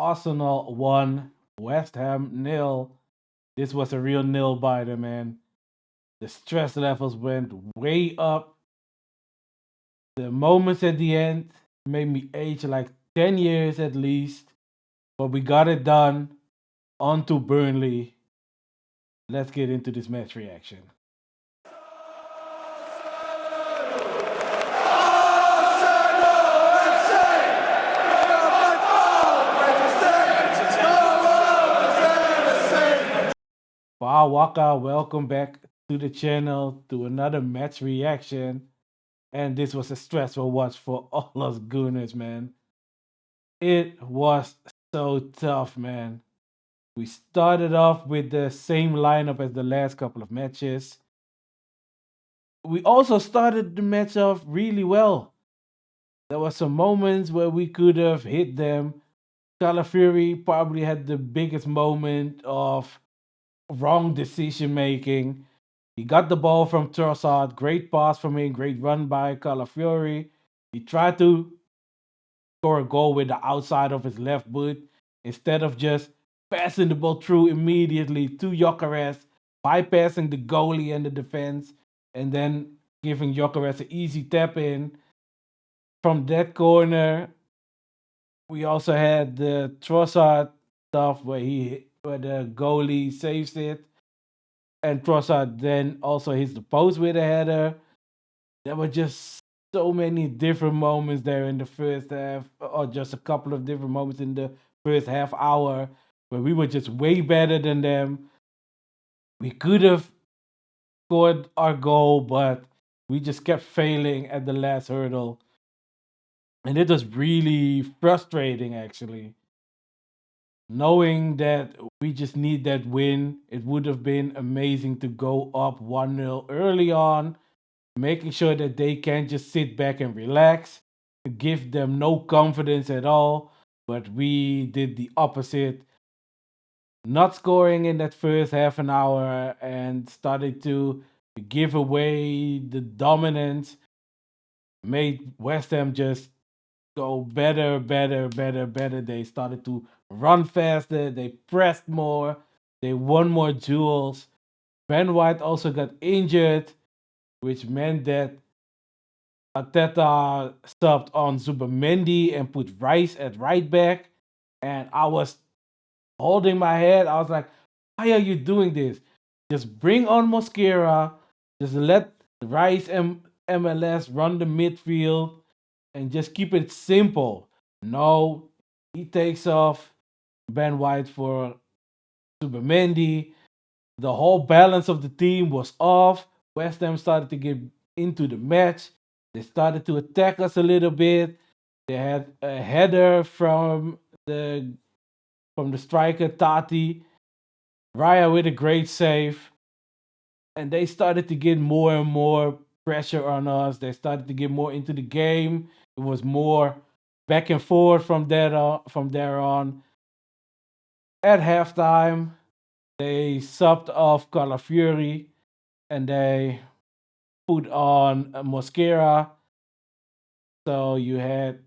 Arsenal 1, West Ham nil. This was a real nail biter, man. The stress levels went way up. The moments at the end made me age like 10 years at least. But we got it done. On to Burnley. Let's get into this match reaction. Wow, Waka, welcome back to the channel to another match reaction. And this was a stressful watch for all us Gooners, man. It was so tough, man. We started off with the same lineup as the last couple of matches. We also started the match off really well. There were some moments where we could have hit them. Calafiori probably had the biggest moment of wrong decision making. He got the ball from Trossard, great pass from him, great run by Calafiori. He tried to score a goal with the outside of his left boot instead of just passing the ball through immediately to Jokeres, bypassing the goalie and the defense, and then giving Jokeres an easy tap in. From that corner, we also had the Trossard stuff where the goalie saves it, and Trossard then also hits the post with a header. There were just so many different moments there in the first half, or just a couple of different moments in the first half hour where we were just way better than them. We could have scored our goal, but we just kept failing at the last hurdle. And it was really frustrating, actually. Knowing that we just need that win, it would have been amazing to go up 1-0 early on, making sure that they can't just sit back and relax, give them no confidence at all. But we did the opposite, not scoring in that first half an hour and started to give away the dominance, made West Ham just go better, better, better, better. They started to run faster, they pressed more, they won more duels. Ben White also got injured, which meant that Arteta subbed on Zubamendi and put Rice at right back. And I was holding my head. I was like, why are you doing this? Just bring on Mosquera. Just let Rice and MLS run the midfield and just keep it simple. No, he takes off Ben White for Zubamendi. The whole balance of the team was off. West Ham started to get into the match. They started to attack us a little bit. They had a header the from the striker Tati, Raya with a great save, and they started to get more and more pressure on us. They started to get more into the game. It was more back and forth from there on. At halftime, they subbed off Calafiori and they put on Mosquera. So you had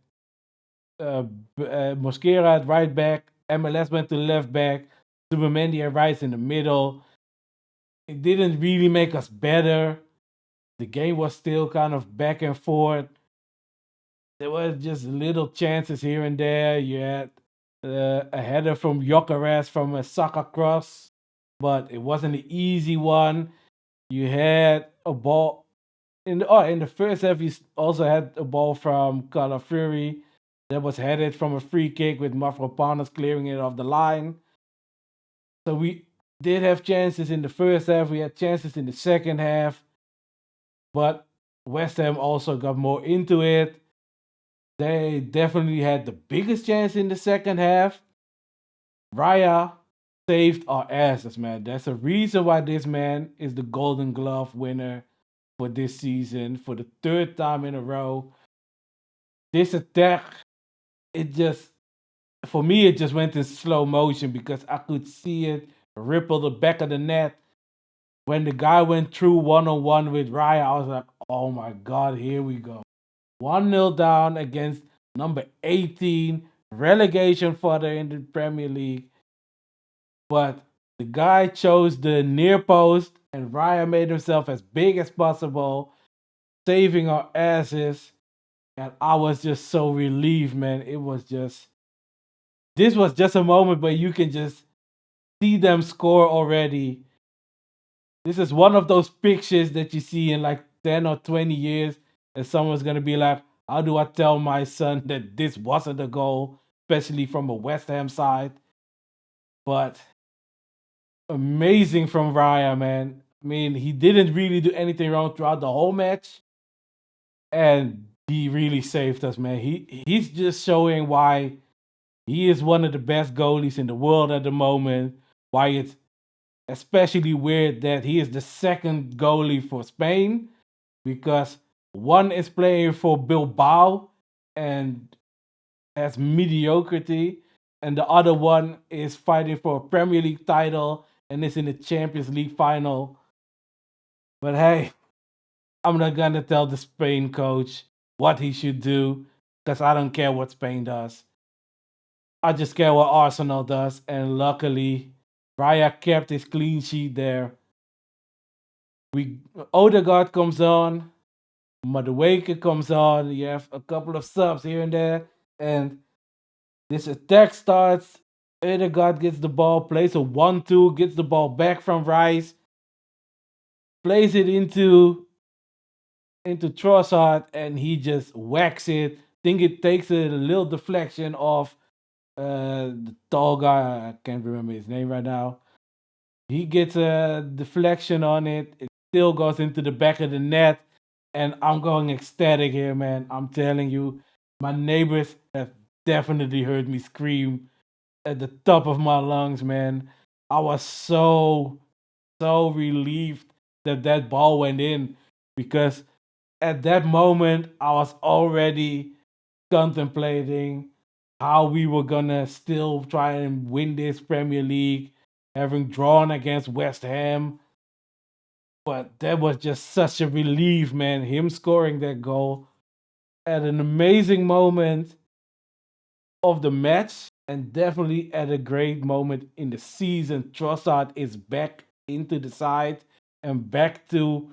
Mosquera at right back, MLS went to left back, Supermendi at right in the middle. It didn't really make us better. The game was still kind of back and forth. There was just little chances here and there. You had a header from Jokeres from a soccer cross, but it wasn't an easy one. You had a ball in the first half. You also had a ball from Calafiori that was headed from a free kick with Mafropanos clearing it off the line. So we did have chances in the first half. We had chances in the second half, but West Ham also got more into it. They definitely had the biggest chance in the second half. Raya saved our asses, man. That's the reason why this man is the Golden Glove winner for this season for the third time in a row. This attack, it just for me, it just went in slow motion because I could see it ripple the back of the net. When the guy went through 1-on-1 with Raya, I was like, oh my God, here we go. 1-0 down against number 18, relegation fodder in the Premier League, but the guy chose the near post, and Raya made himself as big as possible, saving our asses. And I was just so relieved, man. This was just a moment where you can just see them score already. This is one of those pictures that you see in like 10 or 20 years, and someone's going to be like, how do I tell my son that this wasn't a goal, especially from a West Ham side? But amazing from Raya, man. I mean, he didn't really do anything wrong throughout the whole match, and he really saved us, man. He's just showing why he is one of the best goalies in the world at the moment. Why it's especially weird that he is the second goalie for Spain, because one is playing for Bilbao and has mediocrity, and the other one is fighting for a Premier League title and is in the Champions League final. But hey, I'm not gonna tell the Spain coach what he should do, because I don't care what Spain does. I just care what Arsenal does, and luckily, Raya kept his clean sheet there. We Odegaard comes on, Madueke comes on. You have a couple of subs here and there, and this attack starts. Odegaard gets the ball, plays a 1-2, gets the ball back from Rice, plays it into Trossard, and he just whacks it. Think it takes a little deflection off the tall guy. I can't remember his name right now. He gets a deflection on it. It still goes into the back of the net. And I'm going ecstatic here, man. I'm telling you, my neighbors have definitely heard me scream at the top of my lungs, man. I was so relieved that that ball went in, because at that moment I was already contemplating how we were gonna still try and win this Premier League, having drawn against West Ham. But that was just such a relief, man. Him scoring that goal at an amazing moment of the match, and definitely at a great moment in the season. Trossard is back into the side and back to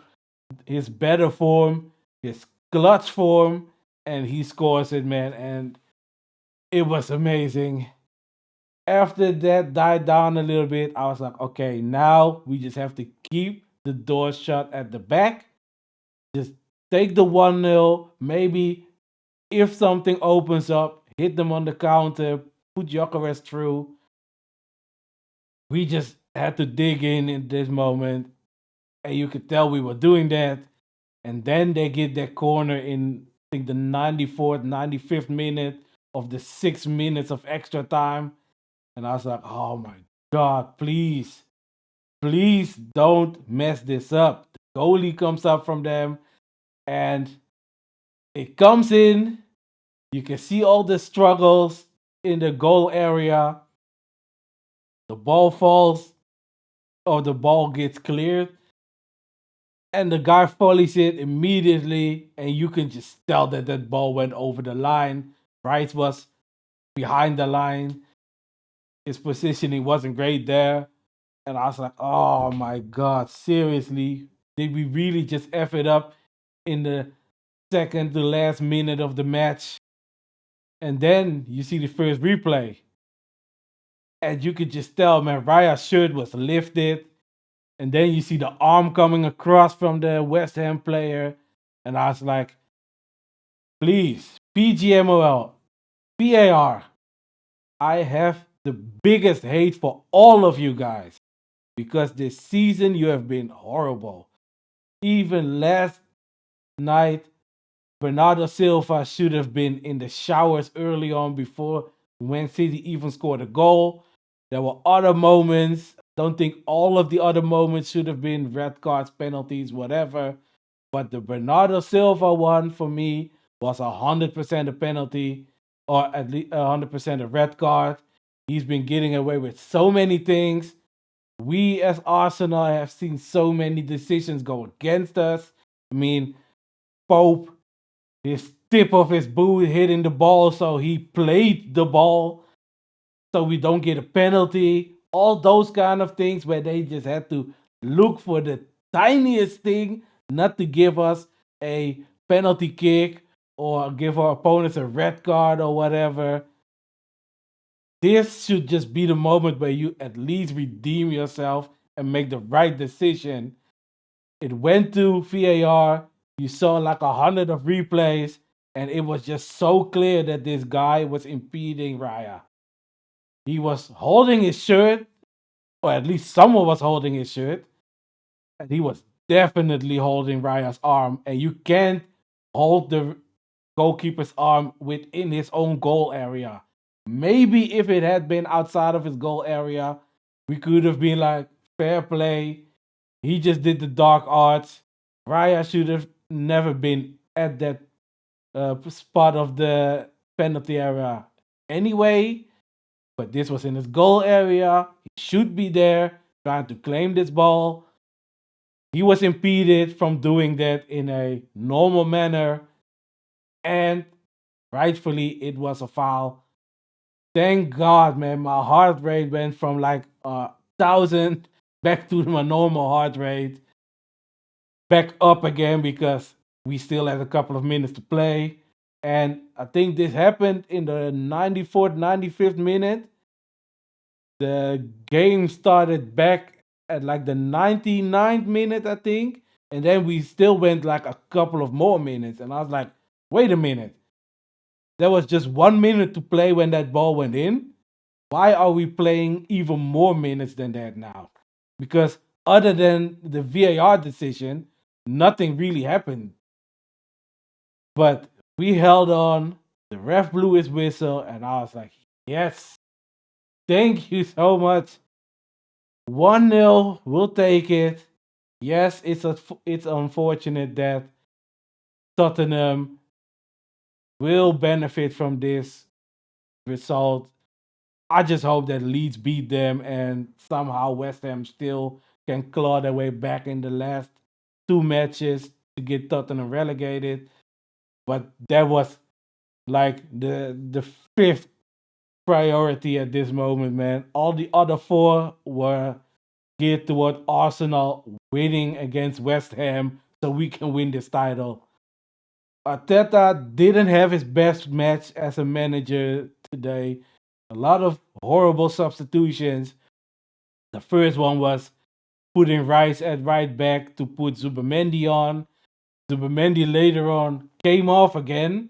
his better form, his clutch form, and he scores it, man. And it was amazing. After that died down a little bit, I was like, okay, now we just have to keep the door shut at the back. Just take the 1-0. Maybe if something opens up, hit them on the counter, put Jokeres through. We just had to dig in this moment, and you could tell we were doing that. And then they get that corner in, I think, the 94th, 95th minute of the 6 minutes of extra time. And I was like, oh my God, please, please don't mess this up. The goalie comes up from them, and it comes in. You can see all the struggles in the goal area. The ball falls, or the ball gets cleared, and the guy volleys it immediately, and you can just tell that that ball went over the line. Rice was behind the line. His positioning wasn't great there. And I was like, oh my God, seriously? Did we really just F it up in the second to last minute of the match? And then you see the first replay. And you could just tell, man, Raya's shirt was lifted. And then you see the arm coming across from the West Ham player. And I was like, please, PGMOL, PAR, I have the biggest hate for all of you guys, because this season you have been horrible. Even last night, Bernardo Silva should have been in the showers early on before Man City even scored a goal. There were other moments. Don't think all of the other moments should have been red cards, penalties, whatever. But the Bernardo Silva one for me was 100% a penalty, or at least 100% a red card. He's been getting away with so many things. We as Arsenal have seen so many decisions go against us. I mean, Pope, his tip of his boot hitting the ball, so he played the ball so we don't get a penalty. All those kind of things where they just had to look for the tiniest thing not to give us a penalty kick or give our opponents a red card or whatever. This should just be the moment where you at least redeem yourself and make the right decision. It went to VAR. You saw like 100 of replays, and it was just so clear that this guy was impeding Raya. He was holding his shirt, or at least someone was holding his shirt, and he was definitely holding Raya's arm. And you can't hold the goalkeeper's arm within his own goal area. Maybe if it had been outside of his goal area, we could have been like, fair play. He just did the dark arts. Raya should have never been at that spot of the penalty area anyway. But this was in his goal area. He should be there trying to claim this ball. He was impeded from doing that in a normal manner. And rightfully, it was a foul. Thank God, man. My heart rate went from like 1,000 back to my normal heart rate, back up again because we still had a couple of minutes to play. And I think this happened in the 94th, 95th minute. The game started back at like the 99th minute, I think. And then we still went like a couple of more minutes. And I was like, wait a minute. There was just 1 minute to play when that ball went in. Why are we playing even more minutes than that now? Because other than the VAR decision, nothing really happened. But we held on. The ref blew his whistle, and I was like, yes, thank you so much. 1-0, we'll take it. Yes, it's unfortunate that Tottenham will benefit from this result. I just hope that Leeds beat them and somehow West Ham still can claw their way back in the last two matches to get Tottenham relegated. But that was like the fifth priority at this moment, man. All the other four were geared toward Arsenal winning against West Ham so we can win this title. Arteta didn't have his best match as a manager today. A lot of horrible substitutions. The first one was putting Rice at right back to put Zubamendi on. Zubamendi later on came off again.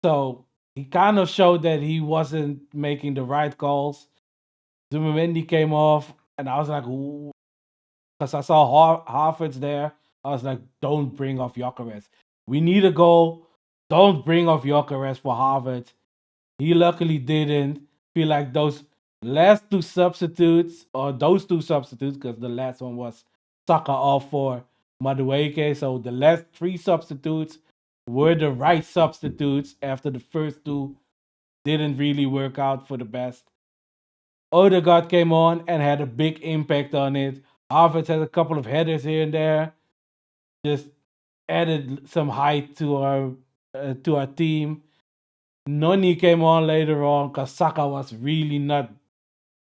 So he kind of showed that he wasn't making the right calls. Zubamendi came off, and I was like, because I saw Harford's there. I was like, don't bring off Jokeres. We need a goal. Don't bring off Jokeres for Harvard. He luckily didn't. Feel like those last two substitutes, or those two substitutes, because the last one was Saka off for Madueke. So the last three substitutes were the right substitutes after the first two didn't really work out for the best. Odegaard came on and had a big impact on it. Harvard had a couple of headers here and there, just added some height to our team. Noni came on later on because Saka was really not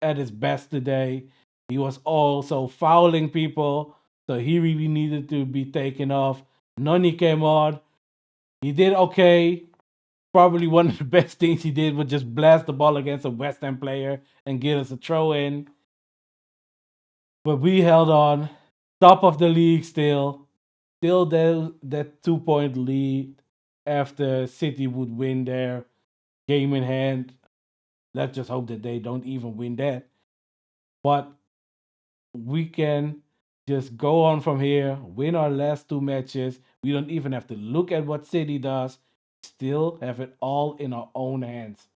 at his best today. He was also fouling people, so he really needed to be taken off. Noni came on. He did okay. Probably one of the best things he did was just blast the ball against a West Ham player and get us a throw in. But we held on. Top of the league still. Still that 2 point lead after City would win their game in hand. Let's just hope that they don't even win that. But we can just go on from here, win our last two matches. We don't even have to look at what City does. Still have it all in our own hands.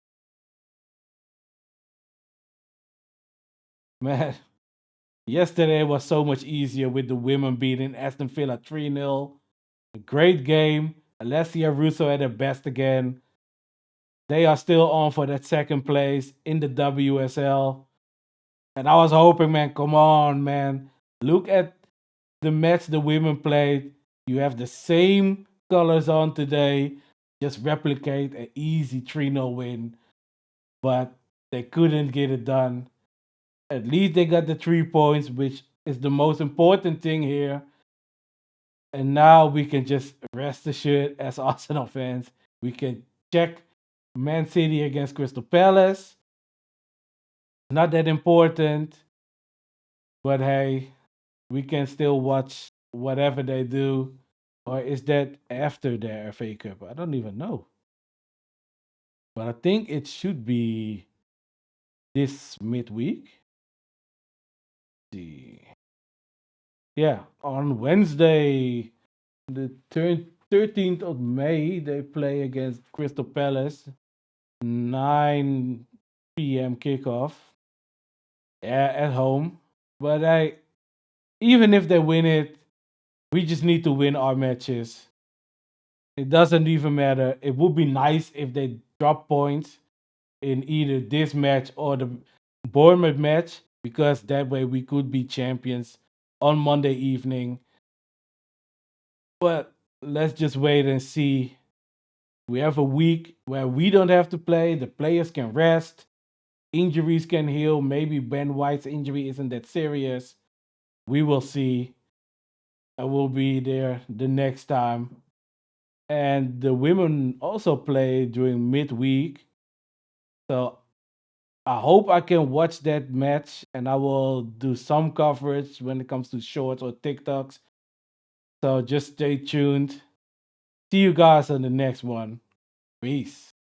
Man, yesterday was so much easier with the women beating Aston Villa 3-0. A great game. Alessia Russo at her best again. They are still on for that second place in the WSL. And I was hoping, man, come on, man. Look at the match the women played. You have the same colors on today, just replicate an easy 3-0 win, but they couldn't get it done. At least they got the 3 points, which is the most important thing here. And now we can just rest assured as Arsenal fans. We can check Man City against Crystal Palace. Not that important, but hey, we can still watch whatever they do. Or is that after their FA Cup? I don't even know. But I think it should be this midweek. See. Yeah, on Wednesday, the 13th of May, they play against Crystal Palace. 9 p.m. kickoff at home. But even if they win it, we just need to win our matches. It doesn't even matter. It would be nice if they drop points in either this match or the Bournemouth match, because that way we could be champions on Monday evening. But let's just wait and see. We have a week where we don't have to play. The players can rest. Injuries can heal. Maybe Ben White's injury isn't that serious. We will see. I will be there the next time. And the women also play during midweek. So I hope I can watch that match, and I will do some coverage when it comes to shorts or TikToks. So just stay tuned. See you guys on the next one. Peace.